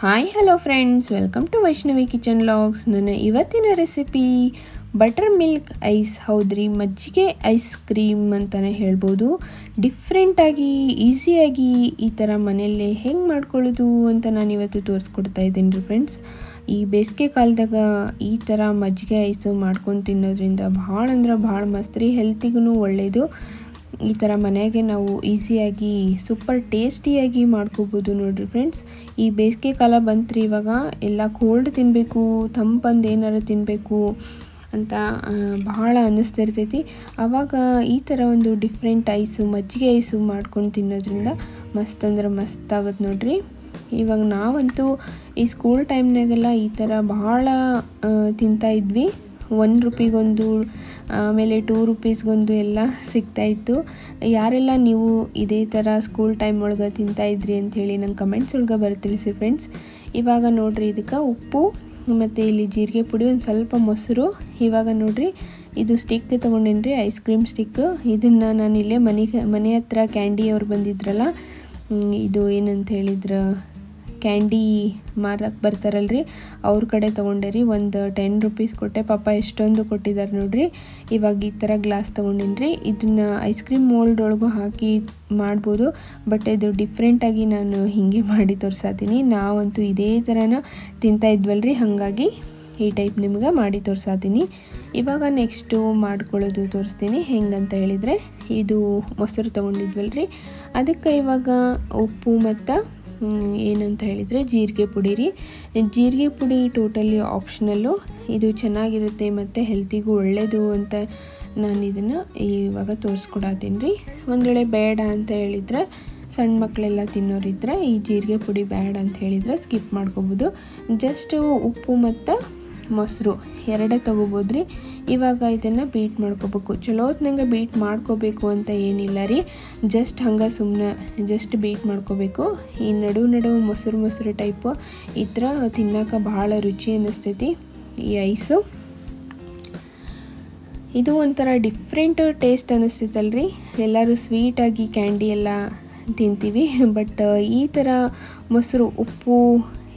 Hi hello friends, welcome to Vaishnavi kitchen logs. ನನ್ನ ಇವತ್ತಿನ recipe butter milk ice. ಹೌದ್ರಿ, ಮಜ್ಜಿಗೆ ಐಸ್ ಕ್ರೀಮ್ ಅಂತಲೇ ಹೇಳ್ಬೋದು. ಡಿಫ್ರೆಂಟಾಗಿ ಈಸಿಯಾಗಿ ಈ ಥರ ಮನೆಯಲ್ಲೇ ಹೆಂಗೆ ಮಾಡ್ಕೊಳ್ಳೋದು ಅಂತ ನಾನು ಇವತ್ತು ತೋರಿಸ್ಕೊಡ್ತಾ ಇದ್ದೀನಿ ರೀ ಫ್ರೆಂಡ್ಸ್. ಈ ಬೇಸಿಗೆ ಕಾಲದಾಗ ಈ ಥರ ಮಜ್ಜಿಗೆ ಐಸು ಮಾಡ್ಕೊಂಡು ತಿನ್ನೋದ್ರಿಂದ ಭಾಳ ಅಂದ್ರೆ ಭಾಳ ಮಸ್ತ್ ರೀ. ಹೆಲ್ತಿಗೂ ಒಳ್ಳೆಯದು. ಈ ಥರ ಮನೆಗೆ ನಾವು ಈಸಿಯಾಗಿ ಸೂಪರ್ ಟೇಸ್ಟಿಯಾಗಿ ಮಾಡ್ಕೋಬೋದು ನೋಡಿರಿ ಫ್ರೆಂಡ್ಸ್. ಈ ಬೇಸಿಗೆ ಕಾಲ ಬಂತ್ರಿ, ಇವಾಗ ಎಲ್ಲ ಕೋಲ್ಡ್ ತಿನ್ನಬೇಕು, ತಂಪಂದು ಏನಾರು ತಿನ್ನಬೇಕು ಅಂತ ಭಾಳ ಅನ್ನಿಸ್ತಿರ್ತೈತಿ. ಆವಾಗ ಈ ಥರ ಒಂದು ಡಿಫ್ರೆಂಟ್ ಐಸು, ಮಜ್ಜಿಗೆ ಐಸು ಮಾಡ್ಕೊಂಡು ತಿನ್ನೋದ್ರಿಂದ ಮಸ್ತ್ ಅಂದ್ರೆ ಮಸ್ತ್ ಆಗುತ್ತೆ ನೋಡಿರಿ. ಇವಾಗ ನಾವಂತೂ ಈ ಸ್ಕೂಲ್ ಟೈಮ್ನಾಗೆಲ್ಲ ಈ ಥರ ಭಾಳ ತಿಂತಾಯಿದ್ವಿ. 1 ರೂಪಿಗೊಂದು, ಆಮೇಲೆ 2 ರೂಪೀಸ್ಗೊಂದು ಎಲ್ಲ ಸಿಗ್ತಾಯಿತ್ತು. ಯಾರೆಲ್ಲ ನೀವು ಇದೇ ಥರ ಸ್ಕೂಲ್ ಟೈಮ್ ಒಳಗೆ ತಿಂತಾಯಿದ್ರಿ ಅಂಥೇಳಿ ನಂಗೆ ಕಮೆಂಟ್ಸ್ ಒಳಗೆ ತಿಳಿಸಿ ಫ್ರೆಂಡ್ಸ್. ಇವಾಗ ನೋಡಿರಿ, ಇದಕ್ಕೆ ಉಪ್ಪು ಮತ್ತು ಇಲ್ಲಿ ಜೀರಿಗೆ ಪುಡಿ, ಒಂದು ಸ್ವಲ್ಪ ಮೊಸರು. ಇವಾಗ ನೋಡಿರಿ, ಇದು ಸ್ಟಿಕ್ ತೊಗೊಂಡೇನಿ ರೀ, ಐಸ್ ಕ್ರೀಮ್ ಸ್ಟಿಕ್. ಇದನ್ನು ನಾನು ಇಲ್ಲೇ ಮನೆ ಹತ್ರ ಕ್ಯಾಂಡಿ ಅವ್ರು ಬಂದಿದ್ರಲ್ಲ, ಇದು ಏನಂತ ಹೇಳಿದ್ರೆ ಕ್ಯಾಂಡಿ ಮಾರಕ್ಕೆ ಬರ್ತಾರಲ್ರಿ, ಅವ್ರ ಕಡೆ ತೊಗೊಂಡೆ ರೀ. ಒಂದು 10 ರೂಪೀಸ್ ಕೊಟ್ಟೆ. ಪಾಪ ಎಷ್ಟೊಂದು ಕೊಟ್ಟಿದ್ದಾರೆ ನೋಡಿರಿ. ಇವಾಗ ಈ ಥರ ಗ್ಲಾಸ್ ತೊಗೊಂಡಿನಿ ರೀ. ಇದನ್ನು ಐಸ್ ಕ್ರೀಮ್ ಮೋಲ್ಡ್ ಒಳಗೂ ಹಾಕಿ ಮಾಡ್ಬೋದು, ಬಟ್ ಇದು ಡಿಫ್ರೆಂಟಾಗಿ ನಾನು ಹೀಗೆ ಮಾಡಿ ತೋರಿಸಾತೀನಿ. ನಾವಂತೂ ಇದೇ ಥರನ ತಿಂತಾ ಇದ್ವಲ್ರಿ, ಹಾಗಾಗಿ ಈ ಟೈಪ್ ನಿಮ್ಗೆ ಮಾಡಿ ತೋರಿಸಾತೀನಿ. ಇವಾಗ ನೆಕ್ಸ್ಟು ಮಾಡ್ಕೊಳ್ಳೋದು ತೋರಿಸ್ತೀನಿ. ಹೆಂಗಂತ ಹೇಳಿದರೆ, ಇದು ಮೊಸರು ತೊಗೊಂಡಿದ್ವಲ್ರಿ, ಅದಕ್ಕೆ ಇವಾಗ ಉಪ್ಪು ಮತ್ತು ಏನಂತ ಹೇಳಿದರೆ ಜೀರಿಗೆ ಪುಡಿ ರೀ. ಜೀರಿಗೆ ಪುಡಿ ಟೋಟಲಿ ಆಪ್ಷನಲ್ಲು. ಇದು ಚೆನ್ನಾಗಿರುತ್ತೆ ಮತ್ತು ಹೆಲ್ತಿಗೂ ಒಳ್ಳೆಯದು ಅಂತ ನಾನು ಇದನ್ನು ಇವಾಗ ತೋರಿಸ್ಕೊಡತ್ತೀನಿ ರೀ. ಒಂದು ವೇಳೆ ಬೇಡ ಅಂತ ಹೇಳಿದರೆ, ಸಣ್ಣ ಮಕ್ಕಳೆಲ್ಲ ತಿನ್ನೋರಿದ್ರೆ ಈ ಜೀರಿಗೆ ಪುಡಿ ಬೇಡ ಅಂತ ಹೇಳಿದರೆ ಸ್ಕಿಪ್ ಮಾಡ್ಕೋಬೋದು. ಜಸ್ಟ್ ಉಪ್ಪು ಮತ್ತು ಮೊಸರು ಎರಡೇ ತೊಗೋಬೋದು ರೀ. ಇವಾಗ ಇದನ್ನು ಬೀಟ್ ಮಾಡ್ಕೋಬೇಕು. ಚಲೋ ಹೊತ್ನಂಗೆ ಬೀಟ್ ಮಾಡ್ಕೋಬೇಕು ಅಂತ ಏನಿಲ್ಲ ರೀ, ಜಸ್ಟ್ ಹಂಗೆ ಸುಮ್ಮನೆ ಜಸ್ಟ್ ಬೀಟ್ ಮಾಡ್ಕೋಬೇಕು. ಈ ನಡು ಮೊಸರು ಟೈಪು ಈ ಥರ ತಿನ್ನೋಕೆ ಭಾಳ ರುಚಿ ಅನ್ನಿಸ್ತೈತಿ ಈ ಐಸು. ಇದು ಒಂಥರ ಡಿಫ್ರೆಂಟ್ ಟೇಸ್ಟ್ ಅನ್ನಿಸ್ತೈತಲ್ರಿ. ಎಲ್ಲರೂ ಸ್ವೀಟಾಗಿ ಕ್ಯಾಂಡಿ ಎಲ್ಲ ತಿಂತೀವಿ, ಬಟ್ ಈ ಥರ ಮೊಸರು, ಉಪ್ಪು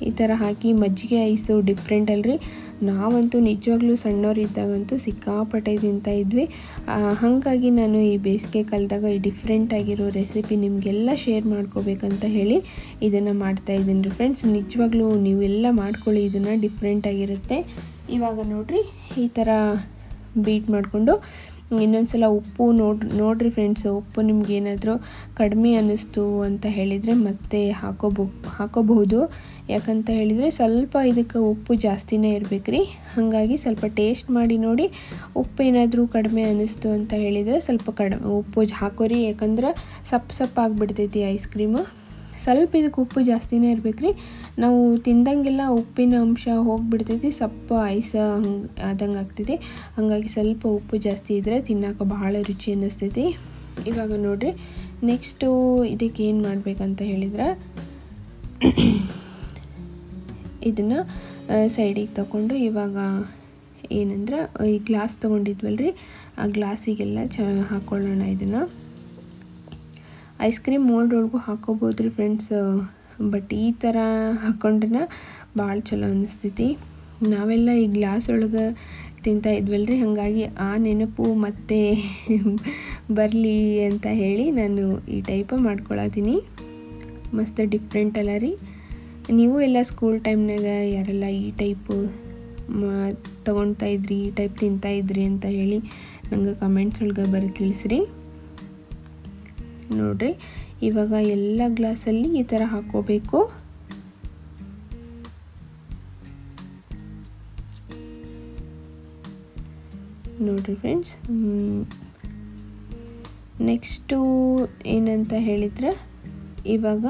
ಈ ಥರ ಹಾಕಿ ಮಜ್ಜಿಗೆ ಐಸು ಡಿಫ್ರೆಂಟ್ ಅಲ್ರಿ. ನಾವಂತೂ ನಿಜವಾಗ್ಲೂ ಸಣ್ಣವರಿದ್ದಾಗಂತೂ ಸಿಕ್ಕಾಪಟ್ಟೆ ತಿಂತಾಯಿದ್ವಿ. ಹಾಗಾಗಿ ನಾನು ಈ ಬೇಸಿಗೆ ಕಾಲದಾಗ ಈ ಡಿಫ್ರೆಂಟಾಗಿರೋ ರೆಸಿಪಿ ನಿಮಗೆಲ್ಲ ಶೇರ್ ಮಾಡ್ಕೋಬೇಕಂತ ಹೇಳಿ ಇದನ್ನು ಮಾಡ್ತಾಯಿದ್ದೀನಿ ರೀ ಫ್ರೆಂಡ್ಸ್. ನಿಜವಾಗ್ಲೂ ನೀವೆಲ್ಲ ಮಾಡ್ಕೊಳ್ಳಿ, ಇದನ್ನು ಡಿಫ್ರೆಂಟಾಗಿರುತ್ತೆ. ಇವಾಗ ನೋಡಿರಿ, ಈ ಥರ ಬೀಟ್ ಮಾಡಿಕೊಂಡು ಇನ್ನೊಂದು ಸಲ ಉಪ್ಪು ನೋಡಿರಿ ಫ್ರೆಂಡ್ಸ್. ಉಪ್ಪು ನಿಮ್ಗೇನಾದರೂ ಕಡಿಮೆ ಅನ್ನಿಸ್ತು ಅಂತ ಹೇಳಿದರೆ ಮತ್ತೆ ಹಾಕೋಬಹುದು. ಯಾಕಂತ ಹೇಳಿದರೆ ಸ್ವಲ್ಪ ಇದಕ್ಕೆ ಉಪ್ಪು ಜಾಸ್ತಿನೇ ಇರಬೇಕು ರೀ. ಹಾಗಾಗಿ ಸ್ವಲ್ಪ ಟೇಸ್ಟ್ ಮಾಡಿ ನೋಡಿ. ಉಪ್ಪು ಏನಾದರೂ ಕಡಿಮೆ ಅನ್ನಿಸ್ತು ಅಂತ ಹೇಳಿದರೆ ಸ್ವಲ್ಪ ಉಪ್ಪು ಹಾಕೋರಿ. ಯಾಕಂದ್ರೆ ಸಪ್ಪು ಆಗಿಬಿಡ್ತೈತಿ ಐಸ್ ಕ್ರೀಮು. ಸ್ವಲ್ಪ ಇದಕ್ಕೆ ಉಪ್ಪು ಜಾಸ್ತಿನೇ ಇರಬೇಕು ರೀ. ನಾವು ತಿಂದಂಗೆಲ್ಲ ಉಪ್ಪಿನ ಅಂಶ ಹೋಗಿಬಿಡ್ತೈತಿ, ಸಪ್ಪು ಐಸ ಹಂಗೆ ಆದಂಗೆ ಆಗ್ತೈತಿ. ಹಾಗಾಗಿ ಸ್ವಲ್ಪ ಉಪ್ಪು ಜಾಸ್ತಿ ಇದ್ದರೆ ತಿನ್ನೋಕೆ ಭಾಳ ರುಚಿ ಅನ್ನಿಸ್ತೈತಿ. ಇವಾಗ ನೋಡಿರಿ, ನೆಕ್ಸ್ಟು ಇದಕ್ಕೆ ಏನು ಮಾಡಬೇಕಂತ ಹೇಳಿದ್ರೆ, ಇದನ್ನು ಸೈಡಿಗೆ ತಗೊಂಡು ಇವಾಗ ಏನಂದ್ರೆ ಈ ಗ್ಲಾಸ್ ತೊಗೊಂಡಿದ್ವಲ್ರಿ, ಆ ಗ್ಲಾಸಿಗೆಲ್ಲ ಹಾಕ್ಕೊಳ್ಳೋಣ. ಇದನ್ನು ಐಸ್ ಕ್ರೀಮ್ ಮೋಲ್ಡ್ ಒಳಗೂ ಹಾಕೋಬೋದು ರೀ ಫ್ರೆಂಡ್ಸ್, ಬಟ್ ಈ ಥರ ಹಾಕ್ಕೊಂಡ್ರೆ ಭಾಳ ಚಲೋ ಅನ್ನಿಸ್ತೈತಿ. ನಾವೆಲ್ಲ ಈ ಗ್ಲಾಸ್ ಒಳಗೆ ತಿಂತಾ ಇದ್ವಲ್ರಿ, ಹಾಗಾಗಿ ಆ ನೆನಪು ಮತ್ತೆ ಬರಲಿ ಅಂತ ಹೇಳಿ ನಾನು ಈ ಟೈಪ ಮಾಡ್ಕೊಳತೀನಿ. ಮಸ್ತ್ ಡಿಫ್ರೆಂಟ್ ಅಲ್ಲ ರೀ. ನೀವು ಎಲ್ಲ ಸ್ಕೂಲ್ ಟೈಮ್ನಾಗ ಯಾರೆಲ್ಲ ಈ ಟೈಪು ತೊಗೊಳ್ತಾ ಇದ್ರಿ, ಈ ಟೈಪ್ ತಿಂತಾಯಿದ್ರಿ ಅಂತ ಹೇಳಿ ನಂಗೆ ಕಮೆಂಟ್ಸ್ ಒಳಗೆ ತಿಳಿಸ್ರಿ. ನೋಡ್ರಿ, ಇವಾಗ ಎಲ್ಲ ಗ್ಲಾಸಲ್ಲಿ ಈ ಥರ ಹಾಕೋಬೇಕು. ನೋಡ್ರಿ ಫ್ರೆಂಡ್ಸ್, ನೆಕ್ಸ್ಟು ಏನಂತ ಹೇಳಿದ್ರೆ, ಇವಾಗ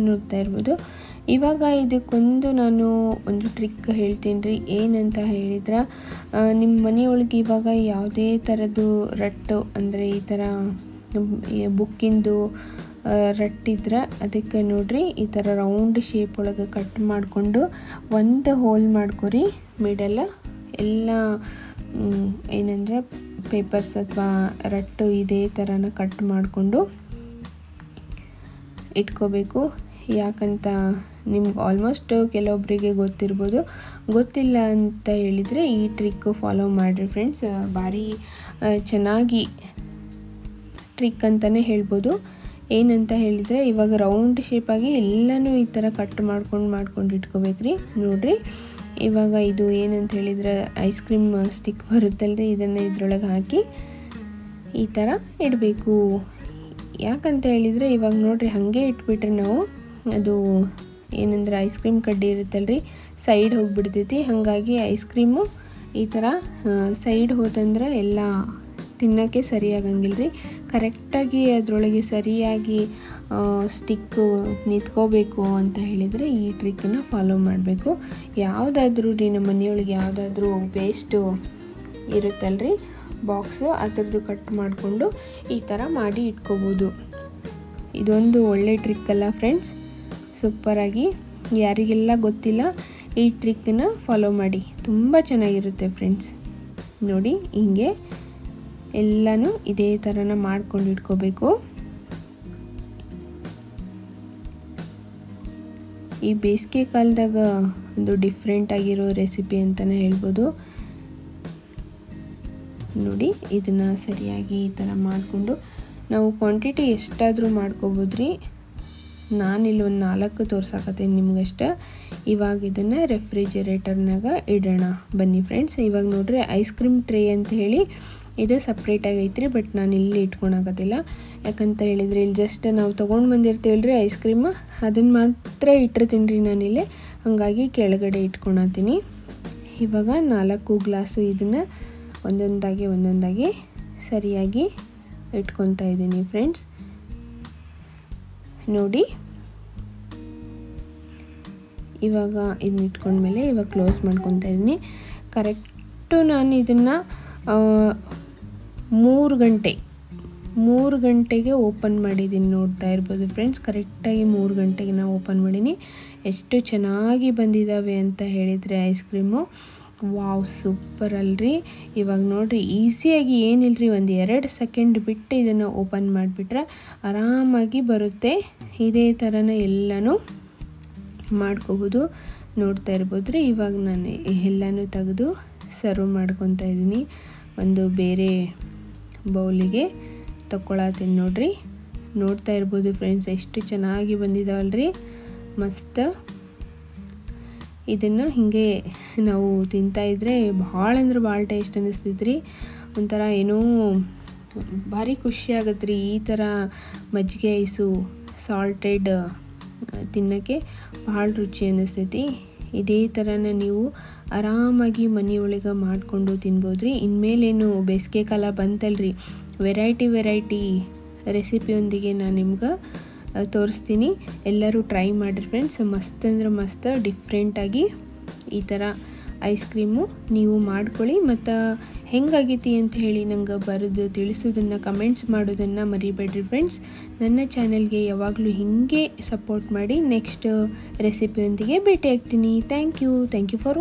ನೋಡ್ತಾ ಇರ್ಬೋದು. ಇವಾಗ ಇದಕ್ಕೊಂದು ನಾನು ಒಂದು ಟ್ರಿಕ್ ಹೇಳ್ತೀನಿ ರೀ. ಏನಂತ ಹೇಳಿದ್ರೆ, ನಿಮ್ಮ ಮನೆಯೊಳಗೆ ಇವಾಗ ಯಾವುದೇ ಥರದ್ದು ರಟ್ಟು, ಅಂದರೆ ಈ ಥರ ಬುಕ್ಕಿಂದು ರಟ್ಟಿದ್ರೆ ಅದಕ್ಕೆ ನೋಡಿರಿ, ಈ ಥರ ರೌಂಡ್ ಶೇಪ್ ಒಳಗೆ ಕಟ್ ಮಾಡಿಕೊಂಡು ಒಂದು ಹೋಲ್ ಮಾಡ್ಕೊರಿ ಮಿಡಲ್. ಎಲ್ಲ ಏನಂದರೆ ಪೇಪರ್ಸ್ ಅಥವಾ ರಟ್ಟು ಇದೇ ಥರನ ಕಟ್ ಮಾಡಿಕೊಂಡು ಇಟ್ಕೋಬೇಕು. ಯಾಕಂತ ನಿಮ್ಗೆ ಆಲ್ಮೋಸ್ಟ್ ಕೆಲವೊಬ್ಬರಿಗೆ ಗೊತ್ತಿರ್ಬೋದು, ಗೊತ್ತಿಲ್ಲ ಅಂತ ಹೇಳಿದರೆ ಈ ಟ್ರಿಕ್ಕು ಫಾಲೋ ಮಾಡಿರಿ ಫ್ರೆಂಡ್ಸ್. ಭಾರಿ ಚೆನ್ನಾಗಿ ಟ್ರಿಕ್ ಅಂತಲೇ ಹೇಳ್ಬೋದು. ಏನಂತ ಹೇಳಿದರೆ ಇವಾಗ ರೌಂಡ್ ಶೇಪಾಗಿ ಎಲ್ಲನೂ ಈ ಥರ ಕಟ್ ಮಾಡ್ಕೊಂಡು ಇಟ್ಕೋಬೇಕ್ರಿ. ನೋಡಿರಿ ಇವಾಗ ಇದು ಏನಂತ ಹೇಳಿದರೆ ಐಸ್ ಕ್ರೀಮ್ ಸ್ಟಿಕ್ ಬರುತ್ತಲ್ರಿ, ಇದನ್ನು ಇದ್ರೊಳಗೆ ಹಾಕಿ ಈ ಥರ ಇಡಬೇಕು. ಯಾಕಂತ ಹೇಳಿದರೆ ಇವಾಗ ನೋಡಿರಿ ಹಾಗೆ ಇಟ್ಬಿಟ್ರೆ ನಾವು ಅದು ಏನಂದ್ರೆ ಐಸ್ ಕ್ರೀಮ್ ಕಡ್ಡಿ ಇರುತ್ತಲ್ರಿ ಸೈಡ್ ಹೋಗಿಬಿಡ್ತೈತಿ. ಹಾಗಾಗಿ ಐಸ್ ಕ್ರೀಮು ಈ ಥರ ಸೈಡ್ ಹೋತಂದ್ರೆ ಎಲ್ಲ ತಿನ್ನೋಕ್ಕೆ ಸರಿಯಾಗಂಗಿಲ್ಲ ರೀ. ಕರೆಕ್ಟಾಗಿ ಅದರೊಳಗೆ ಸರಿಯಾಗಿ ಸ್ಟಿಕ್ಕು ನಿಂತ್ಕೋಬೇಕು ಅಂತ ಹೇಳಿದರೆ ಈ ಟ್ರಿಕ್ಕನ್ನು ಫಾಲೋ ಮಾಡಬೇಕು. ಯಾವುದಾದ್ರೂ ರೀ ನಮ್ಮ ಮನೆಯೊಳಗೆ ಯಾವುದಾದ್ರೂ ವೇಸ್ಟು ಇರುತ್ತಲ್ರಿ ಬಾಕ್ಸು, ಅದರದ್ದು ಕಟ್ ಮಾಡಿಕೊಂಡು ಈ ಥರ ಮಾಡಿ ಇಟ್ಕೋಬೋದು. ಇದೊಂದು ಒಳ್ಳೆ ಟ್ರಿಕ್ ಅಲ್ಲ ಫ್ರೆಂಡ್ಸ್, ಸೂಪರಾಗಿ. ಯಾರಿಗೆಲ್ಲ ಗೊತ್ತಿಲ್ಲ ಈ ಟ್ರಿಕ್ಕನ್ನು ಫಾಲೋ ಮಾಡಿ, ತುಂಬ ಚೆನ್ನಾಗಿರುತ್ತೆ ಫ್ರೆಂಡ್ಸ್. ನೋಡಿ ಹಿಂಗೆ ಎಲ್ಲನೂ ಇದೇ ಥರನ ಮಾಡ್ಕೊಂಡು ಇಟ್ಕೋಬೇಕು. ಈ ಬೇಸಿಗೆ ಕಾಲದಾಗ ಒಂದು ಡಿಫ್ರೆಂಟ್ ಆಗಿರೋ ರೆಸಿಪಿ ಅಂತಲೇ ಹೇಳ್ಬೋದು. ನೋಡಿ ಇದನ್ನು ಸರಿಯಾಗಿ ಈ ಥರ ಮಾಡಿಕೊಂಡು ನಾವು ಕ್ವಾಂಟಿಟಿ ಎಷ್ಟಾದರೂ ಮಾಡ್ಕೋಬೋದ್ರಿ. ನಾನಿಲ್ಲಿ ಒಂದು 4 ತೋರ್ಸಾಕತ್ತೀನಿ ನಿಮ್ಗಷ್ಟೇ. ಇವಾಗ ಇದನ್ನು ರೆಫ್ರಿಜರೇಟರ್ನಾಗ ಇಡೋಣ ಬನ್ನಿ ಫ್ರೆಂಡ್ಸ್. ಇವಾಗ ನೋಡ್ರಿ ಐಸ್ ಕ್ರೀಮ್ ಟ್ರೇ ಅಂತ ಹೇಳಿ ಇದು ಸಪ್ರೇಟಾಗಿ ಐತ್ರಿ, ಬಟ್ ನಾನು ಇಲ್ಲಿ ಇಟ್ಕೊಳಕತ್ತಿಲ್ಲ. ಯಾಕಂತ ಹೇಳಿದರೆ ಇಲ್ಲಿ ಜಸ್ಟ್ ನಾವು ತೊಗೊಂಡು ಬಂದಿರ್ತೀವಲ್ರಿ ಐಸ್ ಕ್ರೀಮ್, ಅದನ್ನು ಮಾತ್ರ ಇಟ್ಟಿರ್ತೀನಿ ರೀ ನಾನಿಲ್ಲಿ, ಹಾಗಾಗಿ ಕೆಳಗಡೆ ಇಟ್ಕೊಳತ್ತೀನಿ. ಇವಾಗ 4 ಗ್ಲಾಸು ಇದನ್ನು ಒಂದೊಂದಾಗಿ ಸರಿಯಾಗಿ ಇಟ್ಕೊತಾ ಇದ್ದೀನಿ ಫ್ರೆಂಡ್ಸ್. ನೋಡಿ ಇವಾಗ ಇದನ್ನ ಇಟ್ಕೊಂಡ್ಮೇಲೆ ಇವಾಗ ಕ್ಲೋಸ್ ಮಾಡ್ಕೊತಾ ಇದ್ದೀನಿ. ಕರೆಕ್ಟು ನಾನು ಇದನ್ನು 3 ಗಂಟೆಗೆ ಓಪನ್ ಮಾಡಿದ್ದೀನಿ, ನೋಡ್ತಾ ಇರ್ಬೋದು ಫ್ರೆಂಡ್ಸ್. ಕರೆಕ್ಟಾಗಿ 3 ಗಂಟೆಗೆ ನಾನು ಓಪನ್ ಮಾಡೀನಿ. ಎಷ್ಟು ಚೆನ್ನಾಗಿ ಬಂದಿದ್ದಾವೆ ಅಂತ ಹೇಳಿದರೆ ಐಸ್ ಕ್ರೀಮು, ವಾವ್ ಸೂಪರ್ ಅಲ್ರಿ. ಇವಾಗ ನೋಡಿರಿ ಈಸಿಯಾಗಿ ಏನಿಲ್ಲರಿ, ಒಂದು 2 ಸೆಕೆಂಡ್ ಬಿಟ್ಟು ಇದನ್ನು ಓಪನ್ ಮಾಡಿಬಿಟ್ರೆ ಆರಾಮಾಗಿ ಬರುತ್ತೆ. ಇದೇ ಥರನ ಎಲ್ಲನೂ ಮಾಡ್ಕೋಬೋದು, ನೋಡ್ತಾ ಇರ್ಬೋದು ರೀ. ಇವಾಗ ನಾನು ಎಲ್ಲನೂ ತೆಗೆದು ಸರ್ವ್ ಮಾಡ್ಕೊತಾ ಇದ್ದೀನಿ. ಒಂದು ಬೇರೆ ಬೌಲಿಗೆ ತಗೊಳತ್ತೀನಿ ನೋಡ್ರಿ. ನೋಡ್ತಾ ಇರ್ಬೋದು ಫ್ರೆಂಡ್ಸ್ ಎಷ್ಟು ಚೆನ್ನಾಗಿ ಬಂದಿದ್ದಾವಲ್ರಿ, ಮಸ್ತ್. ಇದನ್ನು ಹೀಗೆ ನಾವು ತಿಂತಾಯಿದ್ರೆ ಭಾಳ ಅಂದ್ರೆ ಭಾಳ ಟೇಸ್ಟ್ ಅನ್ನಿಸ್ತೈತ್ರಿ. ಒಂಥರ ಏನೋ ಭಾರಿ ಖುಷಿ ಆಗತ್ತೆ ರೀ ಈ ಥರ ಮಜ್ಜಿಗೆ ಐಸು ಸಾಲ್ಟೆಡ್ ತಿನ್ನೋಕ್ಕೆ ಭಾಳ ರುಚಿ ಅನ್ನಿಸ್ತೈತಿ. ಇದೇ ಥರನ ನೀವು ಆರಾಮಾಗಿ ಮನೆಯೊಳಗೆ ಮಾಡಿಕೊಂಡು ತಿನ್ಬೋದ್ರಿ. ಇನ್ಮೇಲೇನು ಬೇಸಿಗೆ ಕಾಲ ಬಂತಲ್ರಿ, ವೆರೈಟಿ ರೆಸಿಪಿಯೊಂದಿಗೆ ನಾನು ನಿಮ್ಗೆ ತೋರಿಸ್ತೀನಿ. ಎಲ್ಲರೂ ಟ್ರೈ ಮಾಡಿರಿ ಫ್ರೆಂಡ್ಸ್, ಮಸ್ತ್ ಅಂದ್ರೆ ಮಸ್ತ್ ಡಿಫ್ರೆಂಟಾಗಿ ಈ ಥರ ಐಸ್ ಕ್ರೀಮು ನೀವು ಮಾಡ್ಕೊಳ್ಳಿ. ಮತ್ತು ಹೆಂಗಾಗೈತಿ ಅಂತ ಹೇಳಿ ನಂಗೆ ಬರೆದು ತಿಳಿಸೋದನ್ನು ಕಮೆಂಟ್ಸ್ ಮಾಡೋದನ್ನು ಮರಿಬೇಡ್ರಿ ಫ್ರೆಂಡ್ಸ್. ನನ್ನ ಚಾನಲ್ಗೆ ಯಾವಾಗಲೂ ಹೀಗೆ ಸಪೋರ್ಟ್ ಮಾಡಿ. ನೆಕ್ಸ್ಟ್ ರೆಸಿಪಿಯೊಂದಿಗೆ ಭೇಟಿ ಆಗ್ತೀನಿ. Thank you for